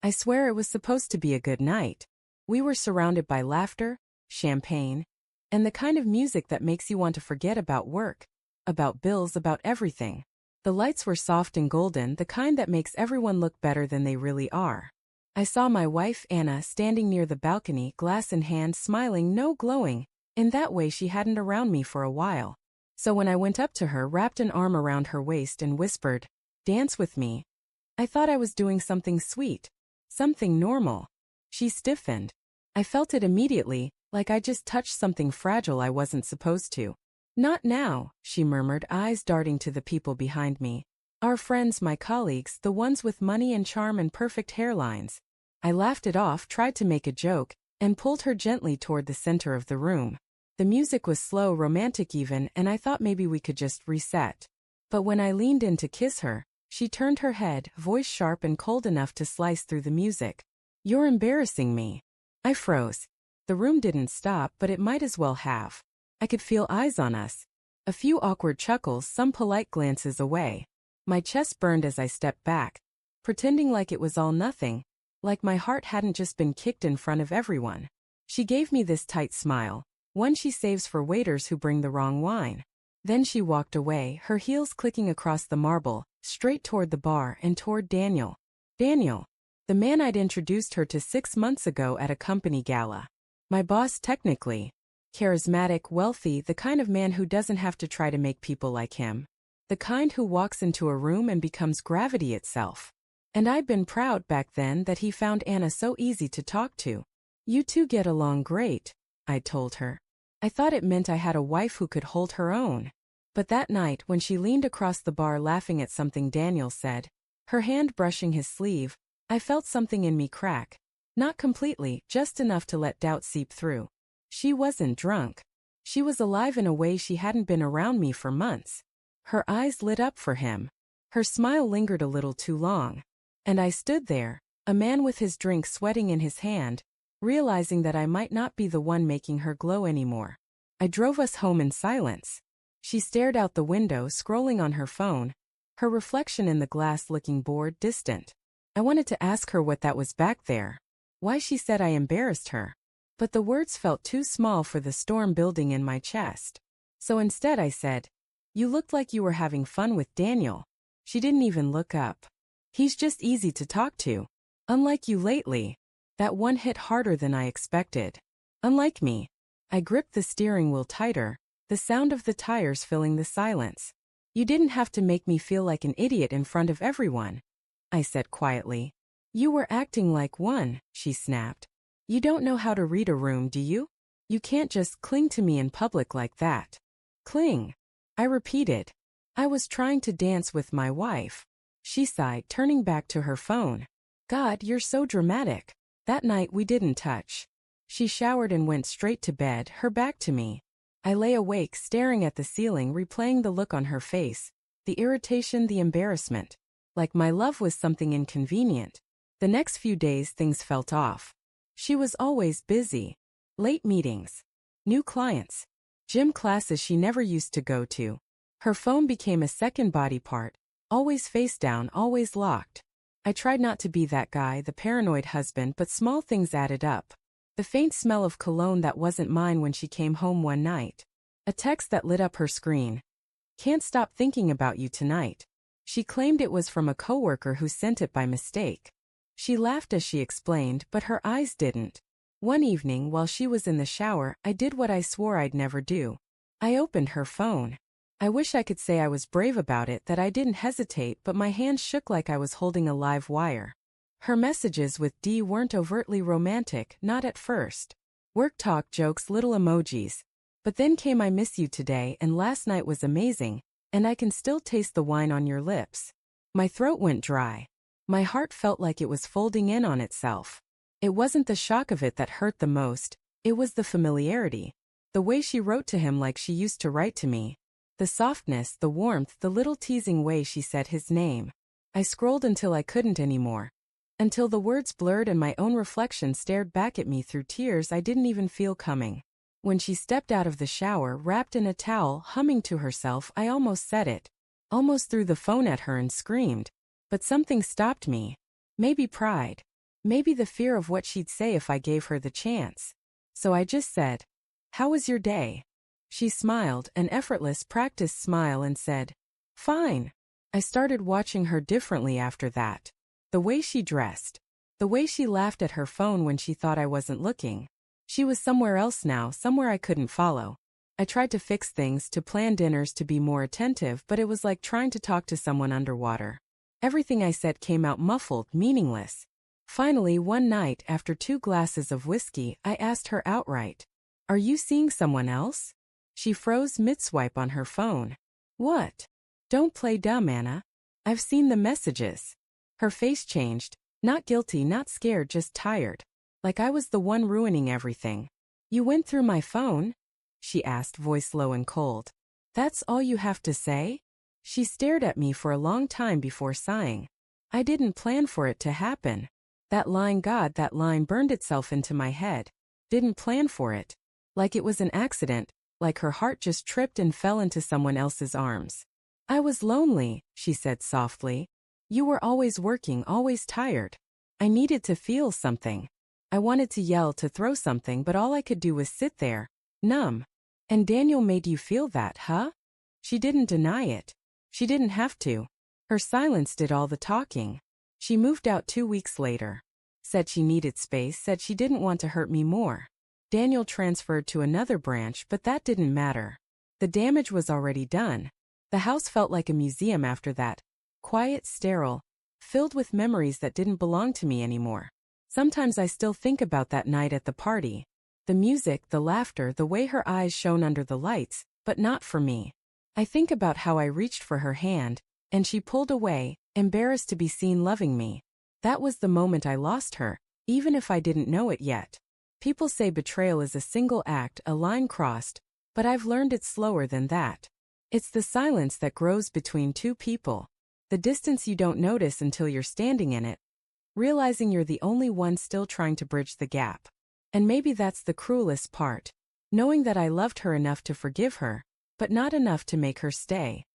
I swear it was supposed to be a good night. We were surrounded by laughter, champagne, and the kind of music that makes you want to forget about work, about bills, about everything. The lights were soft and golden, the kind that makes everyone look better than they really are. I saw my wife, Anna, standing near the balcony, glass in hand, smiling, no glowing, in that way she hadn't around me for a while. So when I went up to her, wrapped an arm around her waist and whispered, "Dance with me," I thought I was doing something sweet, something normal. She stiffened. I felt it immediately, like I just touched something fragile I wasn't supposed to. "Not now," she murmured, eyes darting to the people behind me. "Our friends, my colleagues, the ones with money and charm and perfect hairlines." I laughed it off, tried to make a joke, and pulled her gently toward the center of the room. The music was slow, romantic even, and I thought maybe we could just reset. But when I leaned in to kiss her, she turned her head, voice sharp and cold enough to slice through the music. "You're embarrassing me." I froze. The room didn't stop, but it might as well have. I could feel eyes on us. A few awkward chuckles, some polite glances away. My chest burned as I stepped back, pretending like it was all nothing, like my heart hadn't just been kicked in front of everyone. She gave me this tight smile, one she saves for waiters who bring the wrong wine. Then she walked away, her heels clicking across the marble, straight toward the bar and toward Daniel. Daniel, the man I'd introduced her to 6 months ago at a company gala. My boss technically. Charismatic, wealthy, the kind of man who doesn't have to try to make people like him. The kind who walks into a room and becomes gravity itself. And I'd been proud back then that he found Anna so easy to talk to. "You two get along great," I told her. I thought it meant I had a wife who could hold her own. But that night, when she leaned across the bar laughing at something Daniel said, her hand brushing his sleeve, I felt something in me crack. Not completely, just enough to let doubt seep through. She wasn't drunk. She was alive in a way she hadn't been around me for months. Her eyes lit up for him. Her smile lingered a little too long. And I stood there, a man with his drink sweating in his hand, realizing that I might not be the one making her glow anymore. I drove us home in silence. She stared out the window, scrolling on her phone, her reflection in the glass looking bored, distant. I wanted to ask her what that was back there. Why she said I embarrassed her. But the words felt too small for the storm building in my chest. So instead I said, "You looked like you were having fun with Daniel." She didn't even look up. "He's just easy to talk to. Unlike you lately." That one hit harder than I expected. Unlike me. I gripped the steering wheel tighter, the sound of the tires filling the silence. "You didn't have to make me feel like an idiot in front of everyone," I said quietly. "You were acting like one," she snapped. "You don't know how to read a room, do you? You can't just cling to me in public like that." "Cling," I repeated. "I was trying to dance with my wife." She sighed, turning back to her phone. "God, you're so dramatic." That night we didn't touch. She showered and went straight to bed, her back to me. I lay awake, staring at the ceiling, replaying the look on her face, the irritation, the embarrassment. Like my love was something inconvenient. The next few days things felt off. She was always busy. Late meetings. New clients. Gym classes she never used to go to. Her phone became a second body part. Always face down, always locked. I tried not to be that guy, the paranoid husband, but small things added up. The faint smell of cologne that wasn't mine when she came home one night. A text that lit up her screen. "Can't stop thinking about you tonight." She claimed it was from a coworker who sent it by mistake. She laughed as she explained, but her eyes didn't. One evening, while she was in the shower, I did what I swore I'd never do. I opened her phone. I wish I could say I was brave about it, that I didn't hesitate, but my hands shook like I was holding a live wire. Her messages with D weren't overtly romantic, not at first. Work talk, jokes, little emojis. But then came "I miss you today" and "last night was amazing," and "I can still taste the wine on your lips." My throat went dry. My heart felt like it was folding in on itself. It wasn't the shock of it that hurt the most, it was the familiarity. The way she wrote to him like she used to write to me. The softness, the warmth, the little teasing way she said his name. I scrolled until I couldn't anymore. Until the words blurred and my own reflection stared back at me through tears I didn't even feel coming. When she stepped out of the shower, wrapped in a towel, humming to herself, I almost said it. Almost threw the phone at her and screamed. But something stopped me. Maybe pride. Maybe the fear of what she'd say if I gave her the chance. So I just said, "How was your day?" She smiled, an effortless, practiced smile, and said, "Fine." I started watching her differently after that. The way she dressed. The way she laughed at her phone when she thought I wasn't looking. She was somewhere else now, somewhere I couldn't follow. I tried to fix things, to plan dinners, to be more attentive, but it was like trying to talk to someone underwater. Everything I said came out muffled, meaningless. Finally, one night, after 2 glasses of whiskey, I asked her outright, "Are you seeing someone else?" She froze mid-swipe on her phone. "What?" "Don't play dumb, Anna. I've seen the messages." Her face changed, not guilty, not scared, just tired. Like I was the one ruining everything. "You went through my phone?" she asked, voice low and cold. "That's all you have to say?" She stared at me for a long time before sighing. "I didn't plan for it to happen." That line, God, that line burned itself into my head. Didn't plan for it. Like it was an accident, like her heart just tripped and fell into someone else's arms. "I was lonely," she said softly. "You were always working, always tired. I needed to feel something. I wanted to yell, to throw something, but all I could do was sit there, numb. And Daniel made you feel that, huh?" She didn't deny it. She didn't have to. Her silence did all the talking. She moved out 2 weeks later. Said she needed space, said she didn't want to hurt me more. Daniel transferred to another branch, but that didn't matter. The damage was already done. The house felt like a museum after that. Quiet, sterile, filled with memories that didn't belong to me anymore. Sometimes I still think about that night at the party. The music, the laughter, the way her eyes shone under the lights, but not for me. I think about how I reached for her hand, and she pulled away, embarrassed to be seen loving me. That was the moment I lost her, even if I didn't know it yet. People say betrayal is a single act, a line crossed, but I've learned it's slower than that. It's the silence that grows between 2 people. The distance you don't notice until you're standing in it, realizing you're the only one still trying to bridge the gap. And maybe that's the cruelest part. Knowing that I loved her enough to forgive her, but not enough to make her stay.